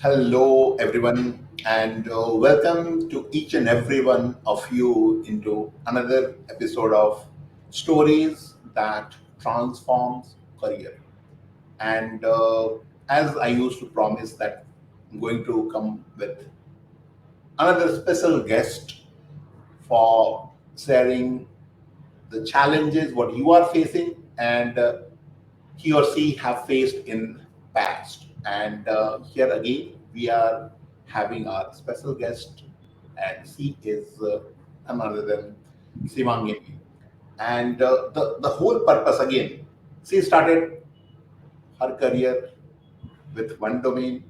Hello, everyone, and welcome to each and every one of you into another episode of Stories That Transforms Career. And as I used to promise that I'm going to come with another special guest for sharing the challenges what you are facing and he or she have faced in past. And here again, we are having our special guest, and she is none other than Sivaranjani. And the whole purpose again, she started her career with one domain,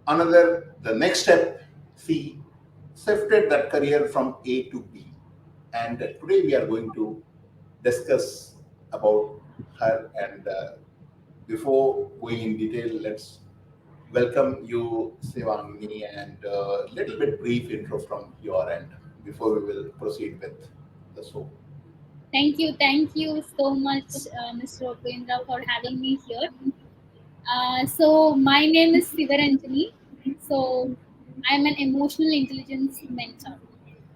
another, the next step, she shifted that career from A to B. And today we are going to discuss about her. And before going in detail, let's welcome you, Sivangini, and a little bit brief intro from your end before we will proceed with the show. Thank you so much, Mr. Upendra, for having me here. So my name is Sivaranjani. So I'm an emotional intelligence mentor.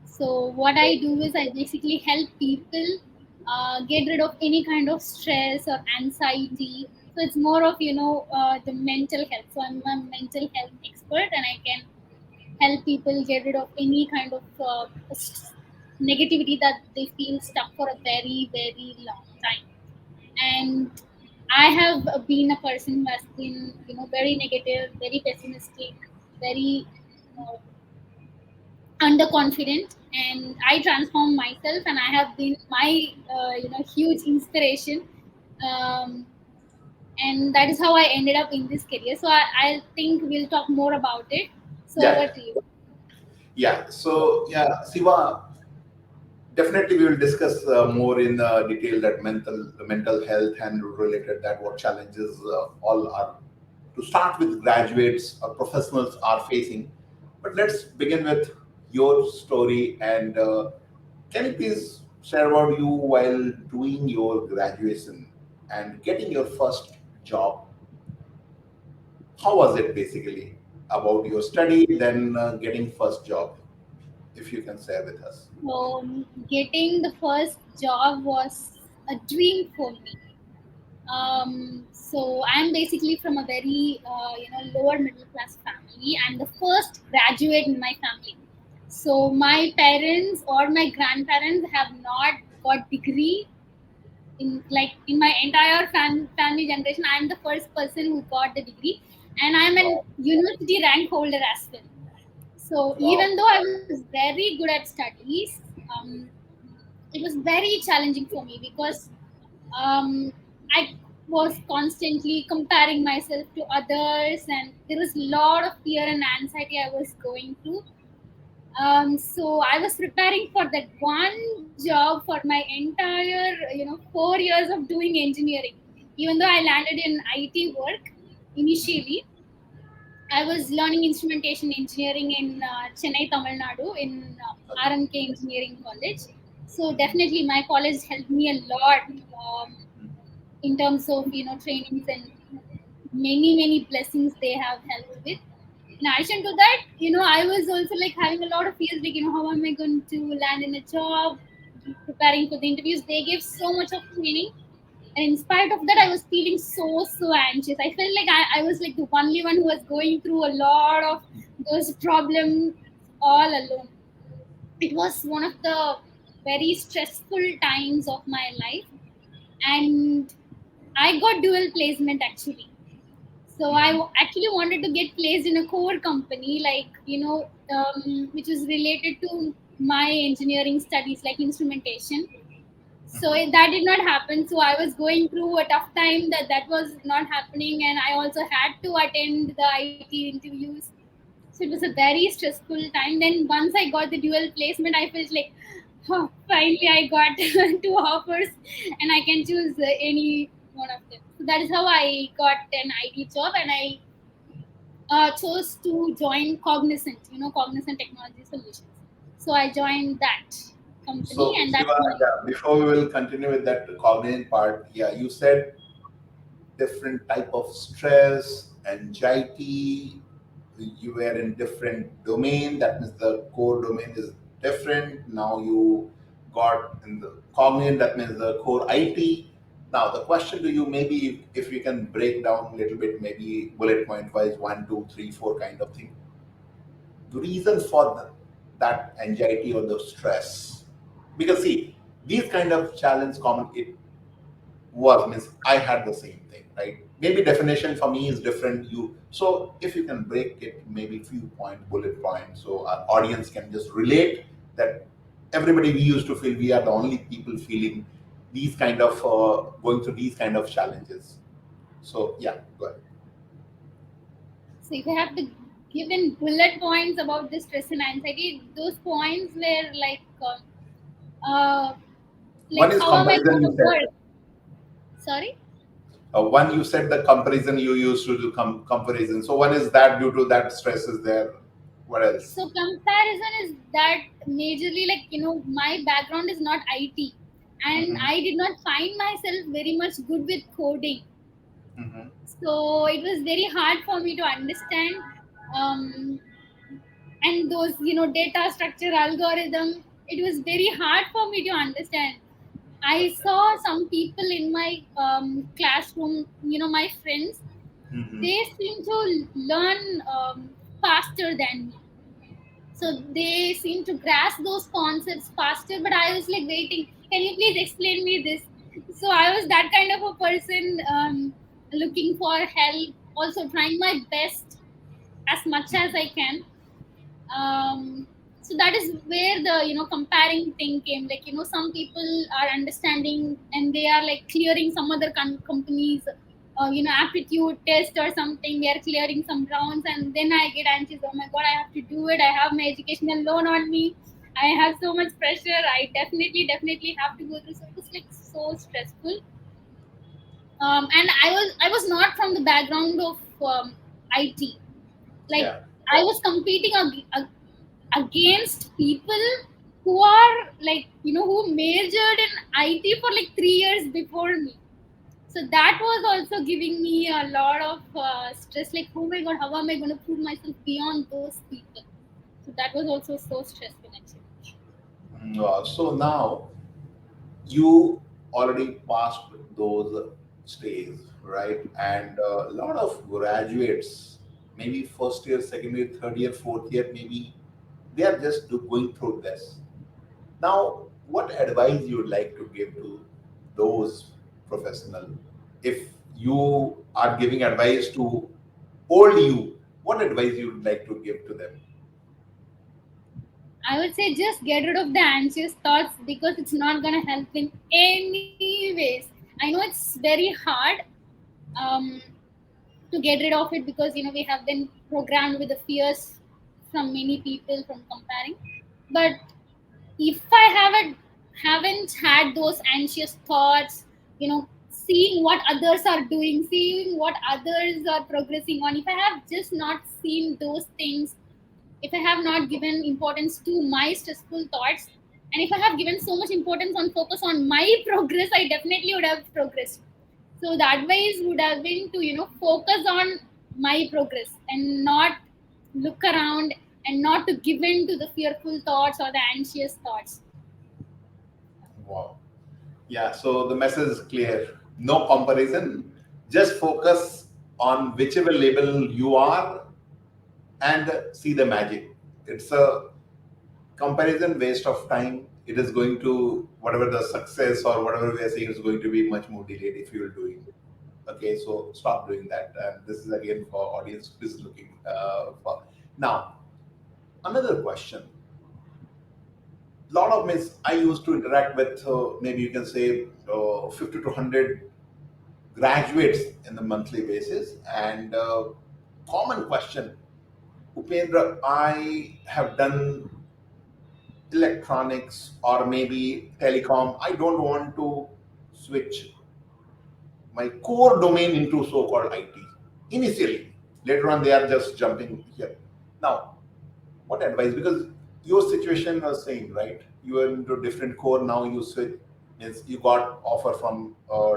So what I do is I basically help people get rid of any kind of stress or anxiety. So it's more of the mental health. So I'm a mental health expert, and I can help people get rid of any kind of negativity that they feel stuck for a very long time. And I have been a person who has been very negative, very pessimistic, very uh, underconfident, and I transform myself, and I have been my huge inspiration. um, and that is how I ended up in this career. So I think we'll talk more about it. So Yeah, over yeah. to you. Yeah. So, yeah, Siva, definitely we will discuss more in detail that mental health and related that what challenges all are to start with graduates or professionals are facing. But let's begin with your story and can you please share about you while doing your graduation and getting your first job? How was it basically about your study, then getting first job? If you can share with us. So getting the first job was a dream for me. So I'm basically from a very lower middle class family. I'm the first graduate in my family. So my parents or my grandparents have not got degree in my entire family generation. I'm the first person who got the degree, and I'm an Wow. university rank holder as well. So Wow. even though I was very good at studies, um, it was very challenging for me because I was constantly comparing myself to others, and there was a lot of fear and anxiety I was going through. So I was preparing for that one job for my entire 4 years of doing engineering. Even though I landed in IT work initially, I was learning instrumentation engineering in Chennai, Tamil Nadu, in Okay. RMK Engineering College. So definitely, my college helped me a lot in terms of trainings and many blessings they have helped with. In addition to that, I was also like having a lot of fears, like how am I going to land in a job, preparing for the interviews. They gave so much of training, and in spite of that I was feeling so anxious. I felt like I was like the only one who was going through a lot of those problems all alone. It was one of the very stressful times of my life, and I got dual placement actually. So actually wanted to get placed in a core company, like which is related to my engineering studies, like instrumentation. So that did not happen. So I was going through a tough time, that was not happening, and I also had to attend the IT interviews. So it was a very stressful time. Then once I got the dual placement, I felt like, oh, finally I got two offers, and I can choose any one of them. So that is how I got an IT job, and I chose to join Cognizant, Cognizant Technology Solutions. So I joined that company, So, and that's Siva, how yeah, before we will continue with that cognizant part, yeah, you said different type of stress anxiety, you were in different domain, that means the core domain is different. Now you got in the commune, that means the core IT. Now the question to you, maybe if you can break down a little bit, maybe bullet point wise, one, two, three, four kind of thing, the reason for that anxiety or the stress. Because see, these kind of challenge common, it was means I had the same thing, right? Maybe definition for me is different. You, so if you can break it, maybe few point, bullet points, so our audience can just relate that everybody we used to feel we are the only people feeling these kind of going through these kind of challenges. So yeah, go ahead. So if I have to give in bullet points about this stress and anxiety, those points were uh, One like is how am I comparison going you to said. work? Sorry. One you said the comparison you used to do comparison. So one is that due to that stress is there. What else? So comparison is that majorly my background is not IT, and Mm-hmm. I did not find myself very much good with coding. Mm-hmm. So it was very hard for me to understand, um, and those data structure algorithm. It was very hard for me to understand. I Okay. saw some people in my classroom, my friends. Mm-hmm. They seem to learn faster than me, so they seem to grasp those concepts faster, but I was like waiting, can you please explain me this? So I was that kind of a person, looking for help, also trying my best as much as I can. So that is where the comparing thing came, some people are understanding and they are like clearing some other companies aptitude test or something. They are clearing some rounds, and then I get anxious, oh my god, I have to do it, I have my educational loan on me, I have so much pressure, I definitely have to go through. So it was like so stressful. And I was not from the background of IT. Like, Yeah. I was competing against people who are who majored in IT for like 3 years before me. So that was also giving me a lot of stress. Like, oh my god, how am I going to prove myself beyond those people? So that was also so stressful actually. So now you already passed those stages, right? And a lot of graduates, maybe first year, second year, third year, fourth year, maybe they are just going through this. Now, what advice you would like to give to those professional? If you are giving advice to old you, what advice you would like to give to them? I would say just get rid of the anxious thoughts because it's not going to help in any ways. I know it's very hard, um, to get rid of it, because we have been programmed with the fears from many people from comparing. But if I haven't had those anxious thoughts, seeing what others are doing, seeing what others are progressing on, if I have just not seen those things, if I have not given importance to my stressful thoughts, and if I have given so much importance on focus on my progress, I definitely would have progressed. So the advice would have been to focus on my progress and not look around, and not to give in to the fearful thoughts or the anxious thoughts. Wow. Yeah, so the message is clear. No comparison. Just focus on whichever label you are and see the magic. It's a comparison waste of time. It is going to, whatever the success or whatever we are saying, is going to be much more delayed if you are doing. Okay, so stop doing that. And this is again for audience who is looking for. Now, another question. Lot of miss I used to interact with, maybe you can say 50 to 100 graduates in the monthly basis, and common question, Upendra, I have done electronics or maybe telecom. I don't want to switch my core domain into so-called IT initially. Later on, they are just jumping here. Now, what advice? Because your situation was same, right? You are into different core now. You switch, means you got offer from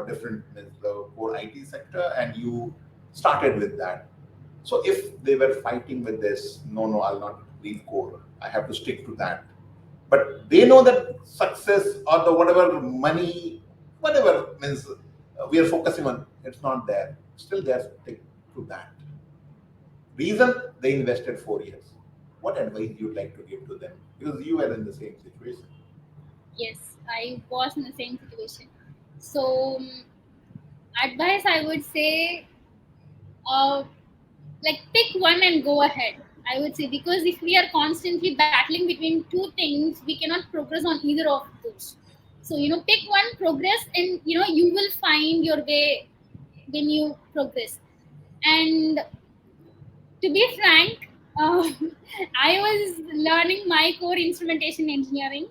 different, means the core IT sector, and you started with that. So if they were fighting with this, no, no, I'll not leave core. I have to stick to that. But they know that success or the whatever money, whatever means we are focusing on, it's not there. Still, they are stick to that. Reason they invested 4 years. What advice you'd like to give to them? Because you were in the same situation. Yes, I was in the same situation. So, advice I would say, uh, like pick one and go ahead. I would say, because if we are constantly battling between two things, we cannot progress on either of those. So pick one, progress, and you will find your way when you progress. And to be frank, uh, I was learning my core instrumentation engineering.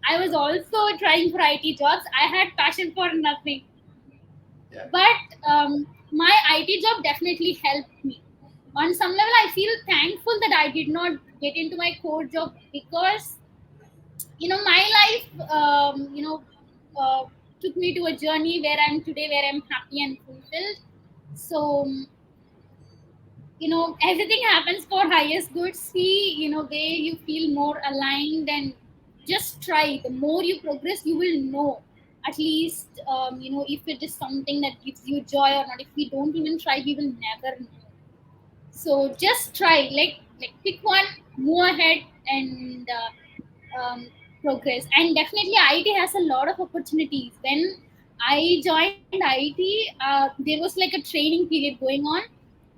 I was also trying for IT jobs. I had passion for nothing. Yeah, But my IT job definitely helped me. On some level, I feel thankful that I did not get into my core job, because my life took me to a journey where I'm today, where I'm happy and fulfilled. So everything happens for highest good. See, where you feel more aligned, and just try. The more you progress, you will know. At least if it is something that gives you joy or not. If we don't even try, we will never know. So just try, like pick one, move ahead, and progress. And definitely IT has a lot of opportunities. When I joined IT, there was like a training period going on,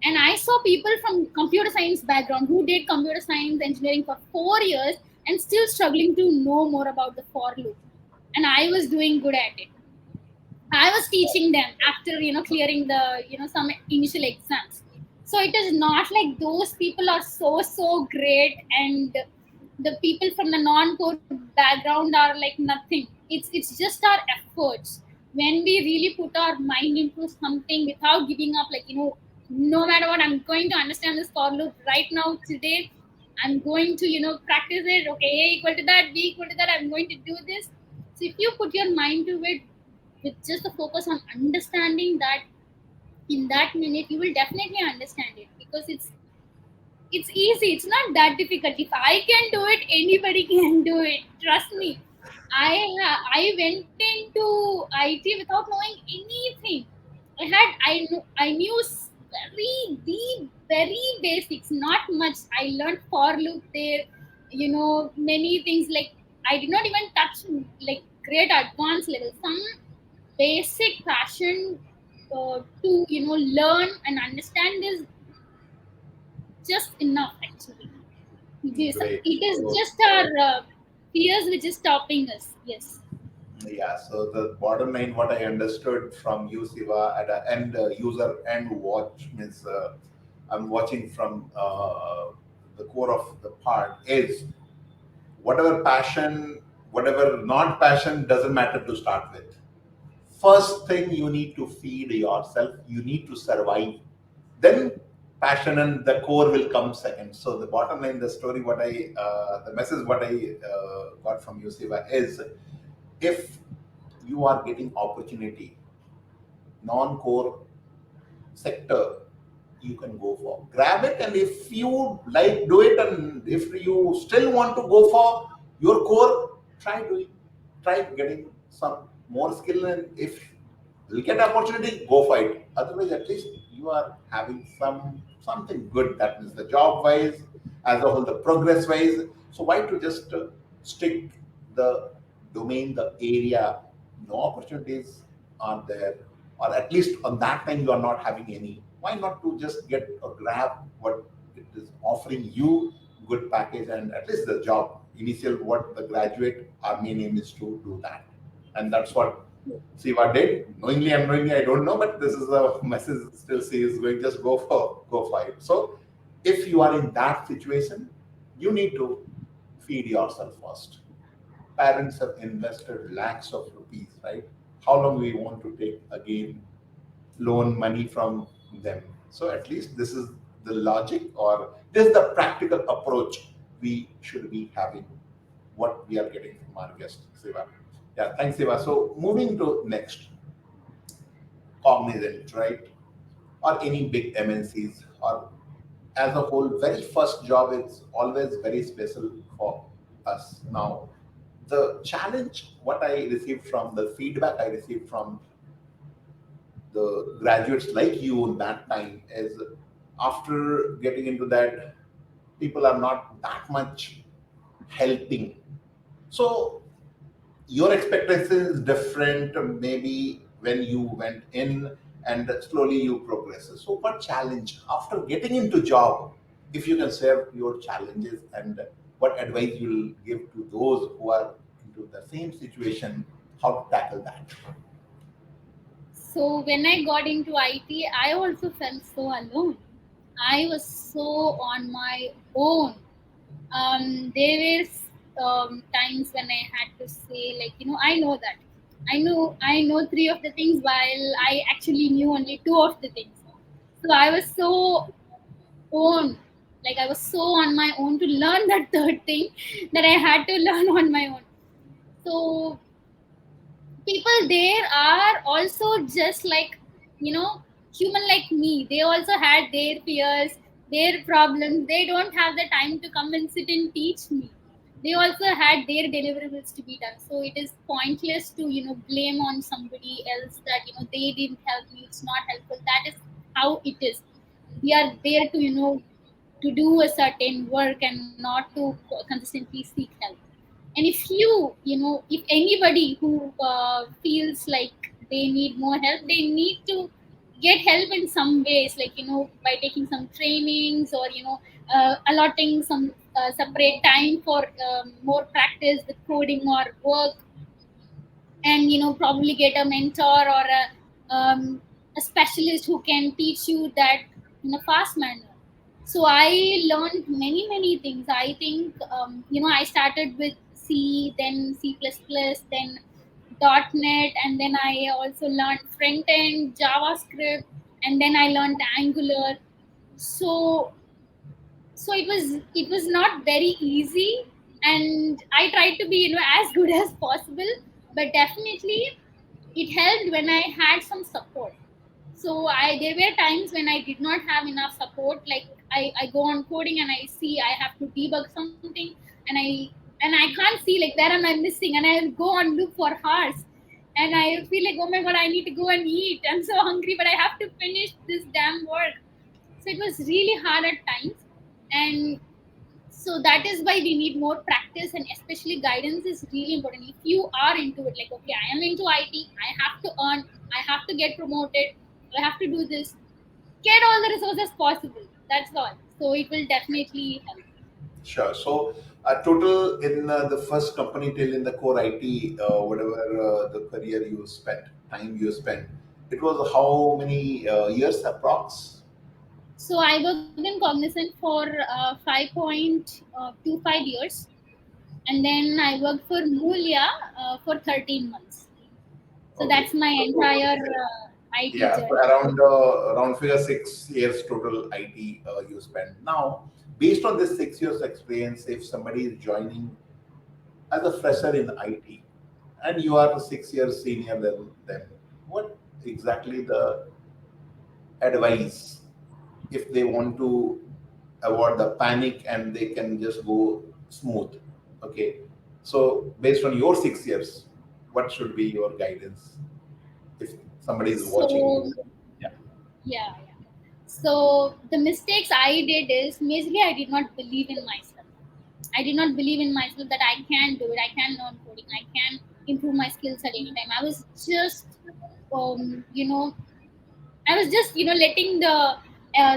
and I saw people from computer science background who did computer science engineering for 4 years and still struggling to know more about the for loop, and I was doing good at it. I was teaching them after clearing the some initial exams. So it is not like those people are so great, and the people from the non-core background are like nothing. It's just our efforts. When we really put our mind into something without giving up, like no matter what, I'm going to understand this for loop right now today. I'm going to practice it. Okay, A equal to that, B equal to that. I'm going to do this. So if you put your mind to it with just the focus on understanding that, in that minute you will definitely understand it, because it's easy. It's not that difficult. If I can do it, anybody can do it, trust me. I went into IT without knowing anything. I knew very deep, very basics, not much. I learned for loop there, many things. Like I did not even touch like great advanced level. Some basic passion to learn and understand is just enough, actually. great. It is So just our fears which is stopping us. Yes. yeah, so the bottom line, what I understood from you, Siva, at a end user end watch means I'm watching from the core of the part is whatever passion, whatever not passion doesn't matter to start with. First thing you need to feed yourself, you need to survive. Then passion and the core will come second. So the bottom line, the story, the message, what I got from you, Siva, is if you are getting opportunity non-core sector, you can go for grab it, and if you like, do it. And if you still want to go for your core, try doing, try getting some more skill, and if you get opportunity, go for it. Otherwise, at least you are having something good, that means the job wise, as a whole, the progress wise. So why to just stick the domain, the area, no opportunities are there, or at least on that time you are not having any. Why not to just get or grab what it is offering you, good package, and at least the job initial, what the graduate, our main aim is to do that. And that's what Siva did. Knowingly, unknowingly, I don't know, but this is the message still says going, just go for it. So if you are in that situation, you need to feed yourself first. Parents have invested lakhs of rupees, right? How long we want to take again loan money from them? So at least this is the logic, or this is the practical approach we should be having, what we are getting from our guest, Siva. Yeah, thanks, Siva. So moving to next, Cognizant, right? Or any big MNCs, or as a whole, very first job is always very special for us. Now, the challenge, what I received from the feedback I received from the graduates like you in that time is, after getting into that, people are not that much helping. So your expectation is different, maybe when you went in, and slowly you progress. So what challenge after getting into job, if you can share your challenges and what advice you'll give to those who are into the same situation, how to tackle that? So when I got into IT, I also felt so alone. I was so on my own. There were times when I had to say, like, I know that. I know three of the things while I actually knew only two of the things. So I was so own, like I was so on my own to learn that third thing that I had to learn on my own. So people there are also just like, you know human like me. They also had their fears, their problems. They don't have the time to come and sit and teach me. They also had their deliverables to be done, so it is pointless to blame on somebody else that they didn't help me, it's not helpful. That is how it is. We are there to to do a certain work and not to consistently seek help. And if if anybody who feels like they need more help, they need to get help in some ways, like by taking some trainings, or allotting some separate time for more practice with coding or work, and probably get a mentor or a specialist who can teach you that in a fast manner. So I learned many things. I think I started with C, then C++, then .NET, and then I also learned front end JavaScript, and then I learned Angular. So it was not very easy, and I tried to be as good as possible, but definitely it helped when I had some support. So I there were times when I did not have enough support, like I go on coding and I see I have to debug something, and I can't see, like, where am I missing, and I'll go on look for hours, and I feel like, oh my god, I need to go and eat, I'm so hungry, but I have to finish this damn work. So it was really hard at times. And so that is why we need more practice, and especially guidance is really important. If you are into it, like, okay, I am into IT, I have to earn, I have to get promoted, I have to do this, get all the resources possible, that's all. So it will definitely help. Sure. So, total in the first company till in the core IT, whatever the career you spent, time you spent, it was how many years approx? So I worked in Cognizant for 5.25 years, and then I worked for Mulia for 13 months. So Okay. that's my So, entire IT yeah, so journey. around figure 6 years total IT you spent. Now, based on this 6 years experience, if somebody is joining as a fresher in IT, and you are 6 years senior than them, what exactly the advice, if they want to avoid the panic and they can just go smooth? Okay, so based on your 6 years, what should be your guidance if somebody is watching So you? Yeah. yeah. So the mistakes I did is basically I did not believe in myself. I did not believe in myself that I can do it. I can learn coding. I can improve my skills at any time. I was just, um, you know, I was just, letting the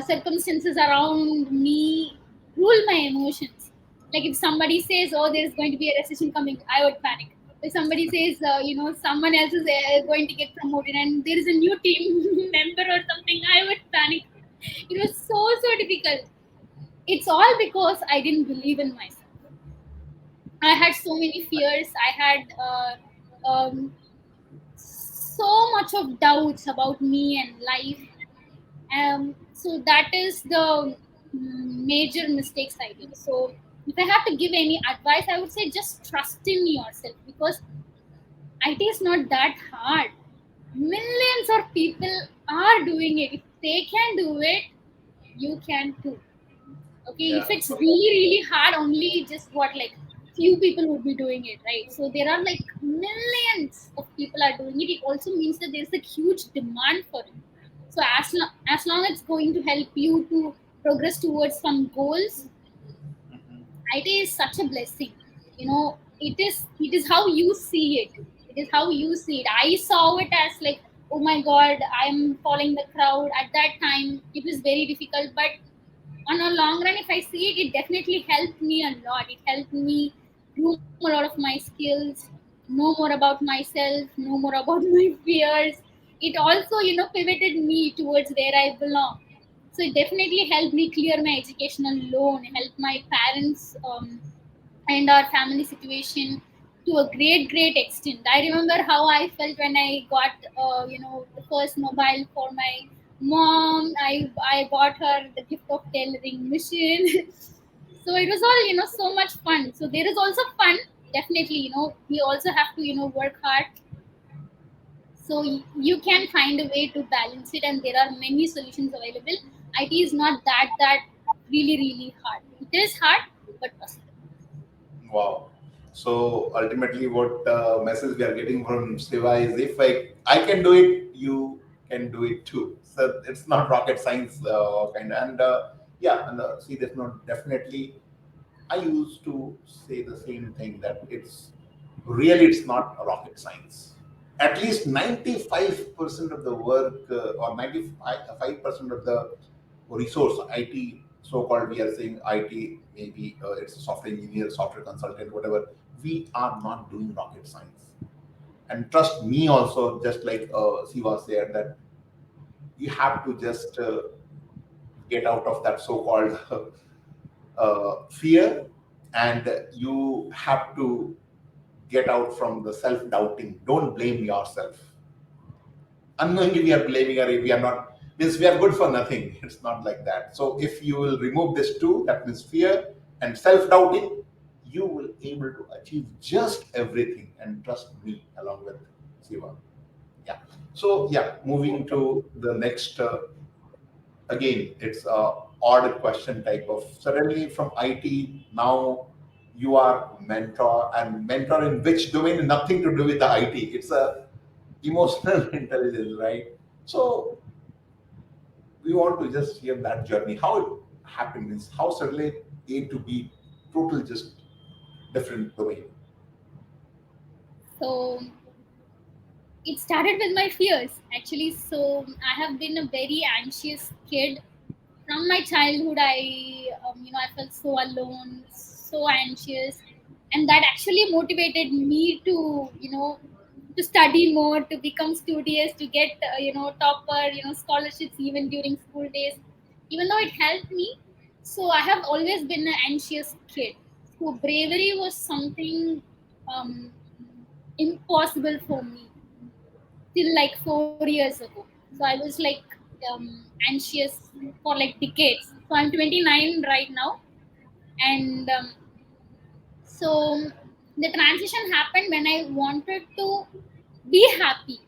circumstances around me rule my emotions. Like if somebody says, "Oh, there's going to be a recession coming," I would panic. If somebody says, someone else is going to get promoted and there is a new team member or something, I would panic. It was so difficult. It's all because I didn't believe in myself. I had so many fears. I had so much of doubts about me and life. So that is the major mistakes I did. So if I have to give any advice, I would say just trust in yourself, because IT is not that hard. Millions of people are doing it. If they can do it, you can too. Okay, if Yeah. it's really hard, only just what, like, few people would be doing it, right? So there are like millions of people are doing it. It also means that there's a huge demand for it. So as long it's going to help you to progress towards some goals, it is such a blessing. It is how you see it. It is how you see it. I saw it as like, oh my god, I'm following the crowd. At that time it was very difficult, but on a long run, if I see it, it definitely helped me a lot. It helped me groom a lot of my skills, know more about myself, know more about my fears. It also, pivoted me towards where I belong. So it definitely helped me clear my educational loan, help my parents, and our family situation to a great extent. I remember how I felt when I got, the first mobile for my mom. I bought her the gift of tailoring machine. So it was all, so much fun. So there is also fun, definitely. We also have to, work hard. So you can find a way to balance it, and there are many solutions available. It is not that really hard. It is hard, but possible. Wow. So ultimately, what message we are getting from Siva is, if I can do it, you can do it too. So it's not rocket science kind. And yeah, and see, there's not definitely. I used to say the same thing, that it's not a rocket science. At least 95% of the work, or 95% of the resource, IT, so called, we are saying IT, maybe it's a software engineer, software consultant, whatever. We are not doing rocket science. And trust me, also, just like Siva said, that you have to just get out of that so called fear, and you have to get out from the self doubting. Don't blame yourself. Unknowingly we are blaming, or we are not, means we are good for nothing. It's not like that. So if you will remove this two, that means fear and self doubting, you will able to achieve just everything, and trust me, along with Siva. Yeah. So yeah, moving to the next, again, it's a odd question type of, suddenly from IT, now you are mentor, and mentor in which domain? Nothing to do with the IT. It's a emotional intelligence, right? So we want to just hear that journey, how it happened, is how suddenly A to B, total just different domain. So it started with my fears, actually. So I have been a very anxious kid from my childhood. I felt so alone, so anxious, and that actually motivated me to, to study more, to become studious, to get, topper, scholarships even during school days, even though it helped me. So I have always been an anxious kid. So bravery was something, um, impossible for me till like 4 years ago. So I was like, anxious for like decades. So I'm 29 right now, and so the transition happened when I wanted to be happy.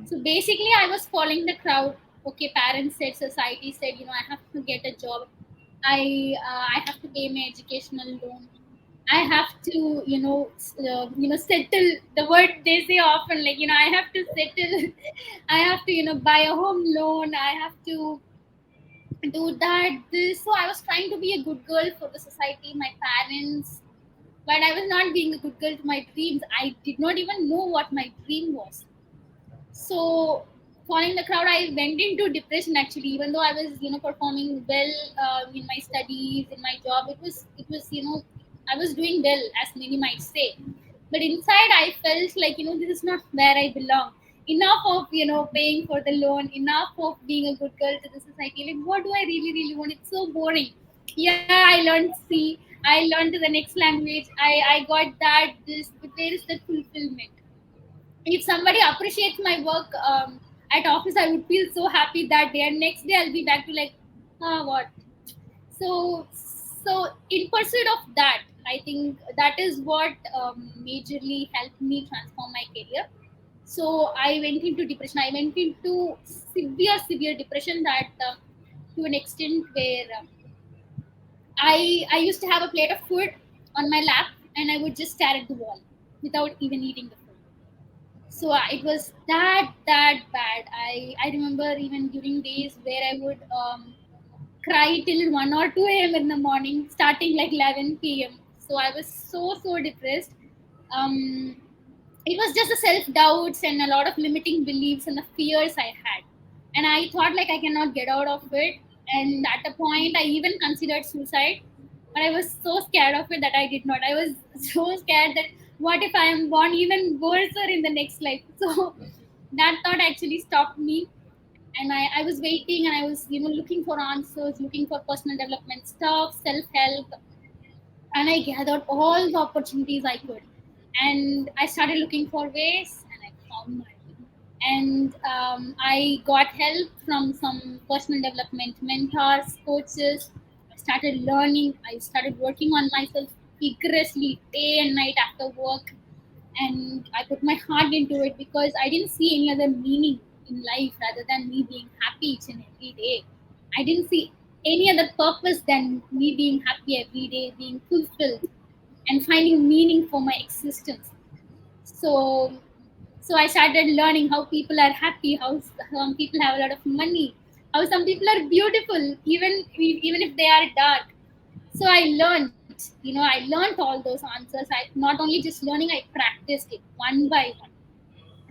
So basically, I was following the crowd. Okay, parents said, society said, I have to get a job. I have to pay my educational loan. I have to, settle. The word they say often, like, I have to settle. I have to, buy a home loan. I have to do that. This. So I was trying to be a good girl for the society, my parents, but I was not being a good girl to my dreams. I did not even know what my dream was. So following the crowd, I went into depression, actually. Even though I was, performing well, in my studies, in my job, it was, I was doing well, as many might say. But inside I felt like, this is not where I belong. Enough of, paying for the loan, enough of being a good girl to the society. Like, what do I really want? It's so boring. Yeah, I learned C, I learned the next language, I got that, this, but where is the fulfillment? If somebody appreciates my work, at office, I would feel so happy that day, and next day I'll be back to like, what? So in pursuit of that, I think that is what, majorly helped me transform my career. So I went into depression. I went into severe depression, that, to an extent where, I used to have a plate of food on my lap, and I would just stare at the wall without even eating the food. So it was that bad. I remember even during days where I would cry till 1 or 2 a.m. in the morning, starting like 11 p.m. So I was so depressed. Um, it was just the self doubts and a lot of limiting beliefs and the fears I had. And I thought like I cannot get out of it. And at a point, I even considered suicide. But I was so scared of it that I did not. I was so scared that what if I am born even worse in the next life? So that thought actually stopped me. And I was waiting and I was, looking for answers, looking for personal development stuff, self help, and I gathered all the opportunities I could. And I started looking for ways, and I found my way. And I got help from some personal development mentors, coaches. I started learning. I started working on myself vigorously, day and night after work, and I put my heart into it because I didn't see any other meaning in life rather than me being happy each and every day. I didn't see any other purpose than me being happy every day, being fulfilled, and finding meaning for my existence. So, so I started learning how people are happy, how some people have a lot of money, how some people are beautiful, even if they are dark. So I learned, I learned all those answers. I not only just learning, I practiced it one by one,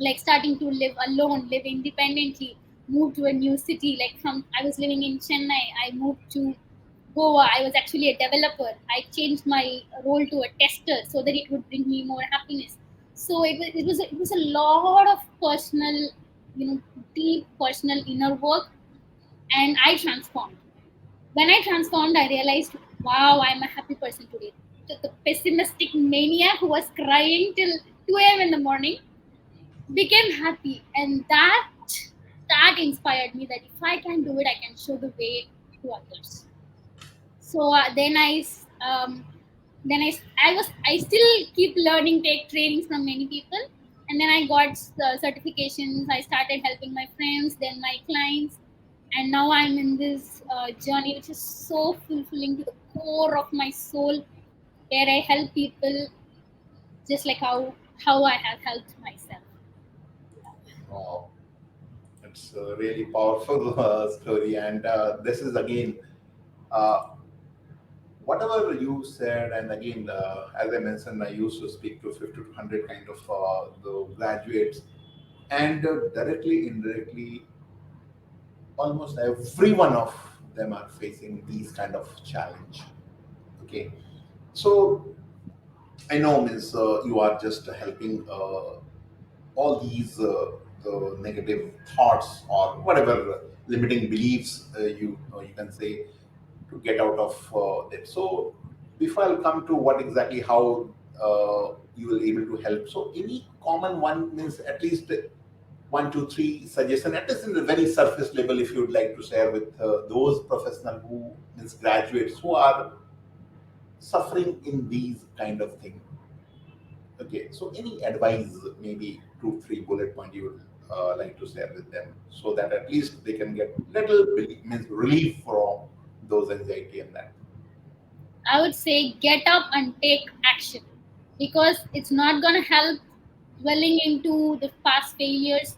like starting to live alone, live independently, move to a new city. Like from I was living in Chennai, I moved to Goa. I was actually a developer. I changed my role to a tester so that it would bring me more happiness. So it was a lot of personal, deep personal inner work, and I transformed. When I transformed, I realized, wow, I'm a happy person today. The pessimistic maniac who was crying till 2 a.m. in the morning became happy, and that inspired me that if I can do it, I can show the way to others. So I still keep learning, take trainings from many people, and then I got certifications. I started helping my friends, then my clients, and now I'm in this journey which is so fulfilling to the core of my soul, where I help people just like how I have helped myself. Wow, it's a really powerful story, and this is again uh, whatever you said. And again, as I mentioned, I used to speak to 50 to 100 kind of the graduates, and directly, indirectly, almost every one of them are facing these kind of challenge. Okay, so I know, Miss, you are just helping all these the negative thoughts or whatever limiting beliefs you can say to get out of them. So before I'll come to what exactly how you will able to help. So any common one means at least one, two, three suggestion, at least in the very surface level, if you would like to share with those professional who means graduates who are suffering in these kind of thing. Okay, so any advice, maybe two, three bullet point you would like to share with them, so that at least they can get little means relief from those anxiety and that. I would say get up and take action, because it's not going to help dwelling into the past failures,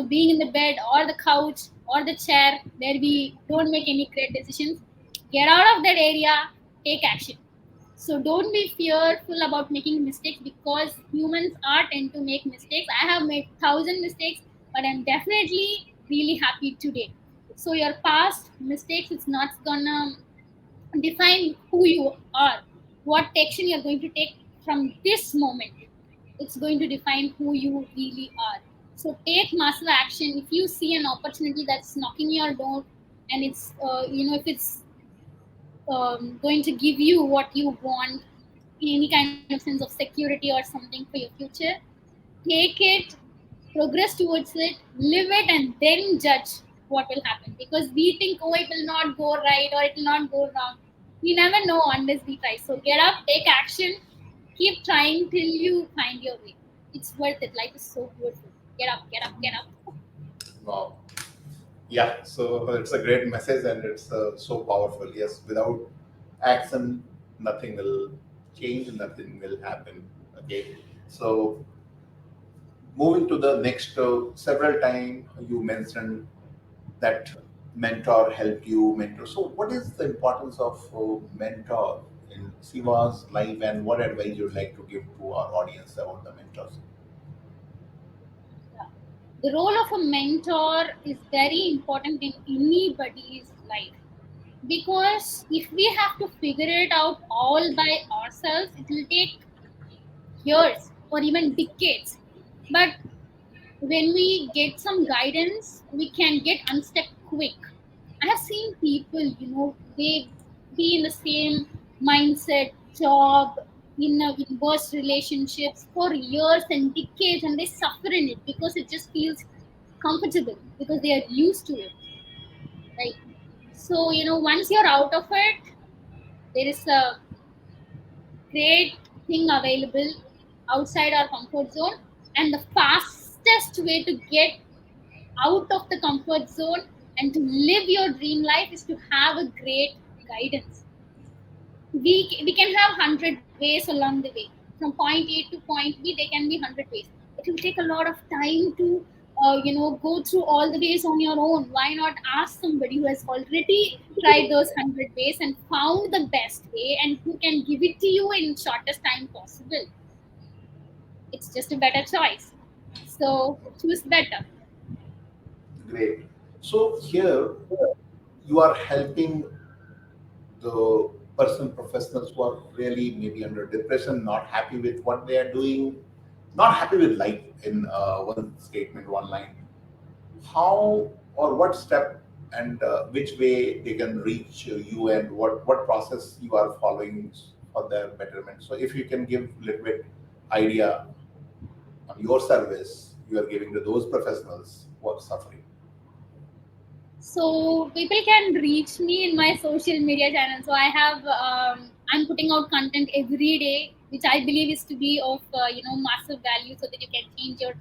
being in the bed or the couch or the chair where we don't make any great decisions. Get out of that area, take action. So don't be fearful about making mistakes, because humans are tend to make mistakes. I have made thousand mistakes, but I'm definitely really happy today. So your past mistakes, it's not gonna define who you are. What action you're going to take from this moment, it's going to define who you really are. So take massive action. If you see an opportunity that's knocking your door, and it's if it's going to give you what you want, any kind of sense of security or something for your future, take it, progress towards it, live it, and then judge what will happen. Because we think, oh, it will not go right or it will not go wrong. We never know unless we try. So get up, take action, keep trying till you find your way. It's worth it. Life is so beautiful. Get up, get up, get up. Wow. Yeah, so it's a great message and it's so powerful. Yes, without action, nothing will change, nothing will happen. Okay, so moving to the next, several times you mentioned that mentor helped you mentor. So what is the importance of mentor in Siva's life, and what advice you'd like to give to our audience about the mentors? Yeah. The role of a mentor is very important in anybody's life, because if we have to figure it out all by ourselves, it will take years or even decades. But when we get some guidance, we can get unstuck quick. I have seen people, they be in the same mindset, job, in worse relationships for years and decades, and they suffer in it because it just feels comfortable because they are used to it, right? So, once you're out of it, there is a great thing available outside our comfort zone, and the fastest way to get out of the comfort zone and to live your dream life is to have a great guidance. We can have 100 ways along the way. From point A to point B, there can be 100 ways. It will take a lot of time to go through all the ways on your own. Why not ask somebody who has already tried those 100 ways and found the best way, and who can give it to you in shortest time possible? It's just a better choice. So choose better. Great. So here you are helping the person, professionals who are really maybe under depression, not happy with what they are doing, not happy with life, in one statement, one line. How or what step and which way they can reach you, and what process you are following for their betterment? So if you can give a little bit idea on your service you are giving to those professionals who are suffering. So people can reach me in my social media channel. So I'm putting out content every day, which I believe is to be of massive value, so that you can change your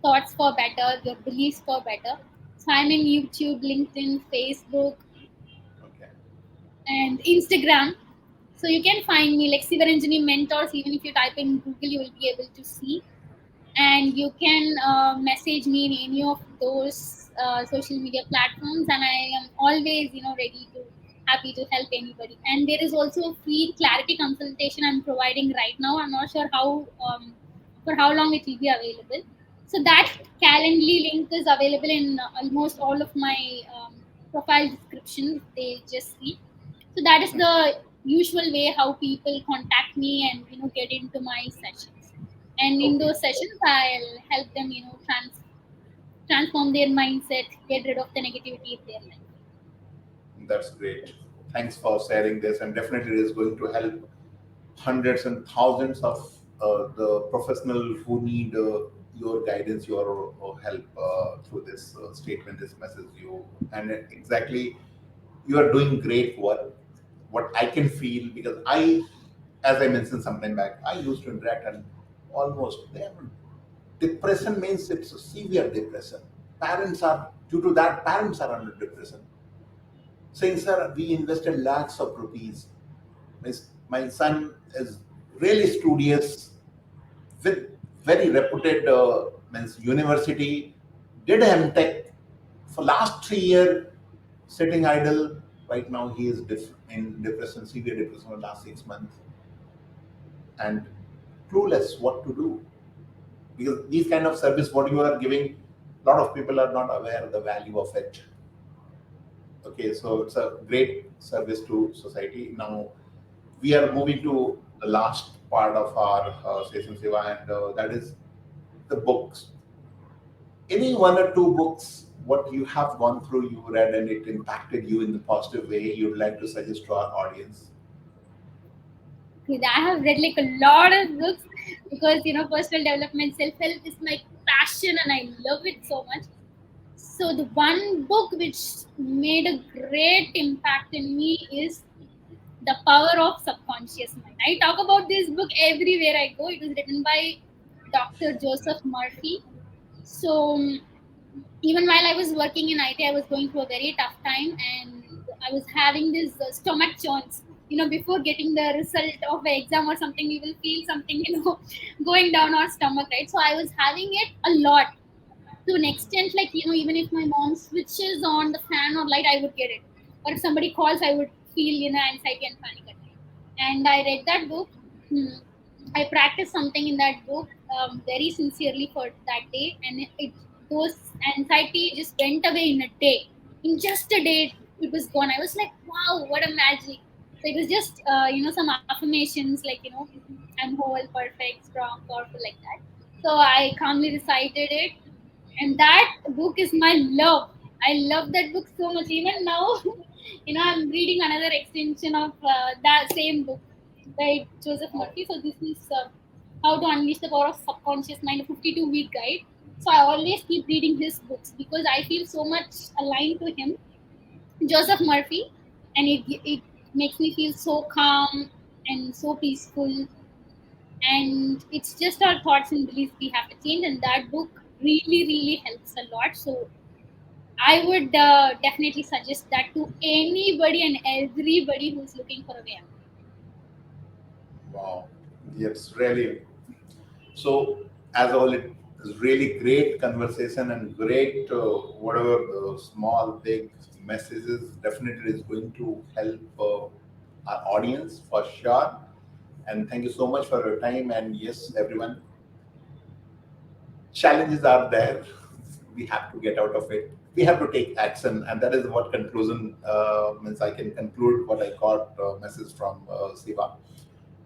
thoughts for better, your beliefs for better. So I'm in YouTube, LinkedIn, Facebook, Okay. and Instagram. So you can find me like Sivaranjani Mentors. Even if you type in Google, you will be able to see. And you can message me in any of those social media platforms, and I am always ready to happy to help anybody. And there is also a free clarity consultation I'm providing right now. I'm not sure how for how long it will be available. So that Okay. Calendly link is available in almost all of my profile description, if they just see. So that is the usual way how people contact me and get into my sessions. And in Okay. those sessions, I'll help them transform their mindset, get rid of the negativity in their life. That's great. Thanks for sharing this, and definitely it is going to help hundreds and thousands of the professional who need your guidance, your help through this statement, this message. You and exactly you are doing great work. What I can feel, because I, as I mentioned sometime back, I used to interact and almost they have depression means it's a severe depression. Parents are due to that. Parents are under depression, saying, "Sir, we invested lakhs of rupees. My son is really studious with very reputed means university, did MTech for last 3 years, sitting idle. Right now he is in depression, severe depression for the last 6 months, and clueless what to do, because these kind of service what you are giving, a lot of people are not aware of the value of it. Okay, so it's a great service to society. Now we are moving to the last part of our session, Siva, and that is the books. Any one or two books what you have gone through, you read, and it impacted you in the positive way, you'd like to suggest to our audience? Okay, I have read like a lot of books, because personal development, self help is my passion, and I love it so much. So the one book which made a great impact in me is The Power of Subconscious Mind. I talk about this book everywhere I go. It was written by Dr. Joseph Murphy. So even while I was working in IT, I was going through a very tough time, and I was having this stomach churns. before getting the result of the exam or something, we will feel something, going down our stomach, right? So I was having it a lot, to an extent, like, even if my mom switches on the fan or light, I would get it. Or if somebody calls, I would feel, anxiety and panic attack. And I read that book. Hmm. I practiced something in that book, very sincerely for that day, and those anxiety just went away in a day. In just a day, it was gone. I was like, wow, what a magic. So it was just, some affirmations, like, I'm whole, perfect, strong, powerful, like that. So I calmly recited it, and that book is my love. I love that book so much. Even now, I'm reading another extension of that same book by Joseph Wow. Murphy. So this is How to Unleash the Power of Subconscious Mind, a 52-week guide. So I always keep reading his books because I feel so much aligned to him, Joseph Murphy, and it makes me feel so calm and so peaceful. And it's just our thoughts and beliefs we have to change, and that book really, really helps a lot. So I would definitely suggest that to anybody and everybody who's looking for a way out. Wow. Yes, really. So, as a whole, it is really great conversation and great whatever the small, big messages definitely is going to help our audience for sure. And thank you so much for your time. And yes, everyone, challenges are there. We have to get out of it. We have to take action, and that is what conclusion means. I can conclude what I got message from Siva.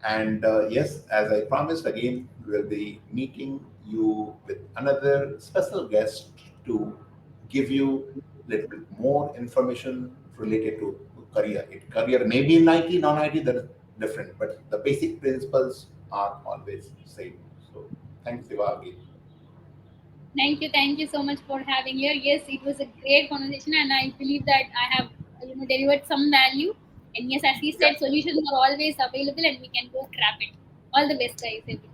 And yes, as I promised, again, we'll be meeting you with another special guest to give you a little bit more information related to career. Career may be in IT, non-IT, that is different, but the basic principles are always same. So, thanks, Siva, again. Thank you so much for having here. Yes, it was a great conversation, and I believe that I have, delivered some value. And yes, as he Yeah. said, solutions are always available, and we can go grab it. All the best, guys. Everybody.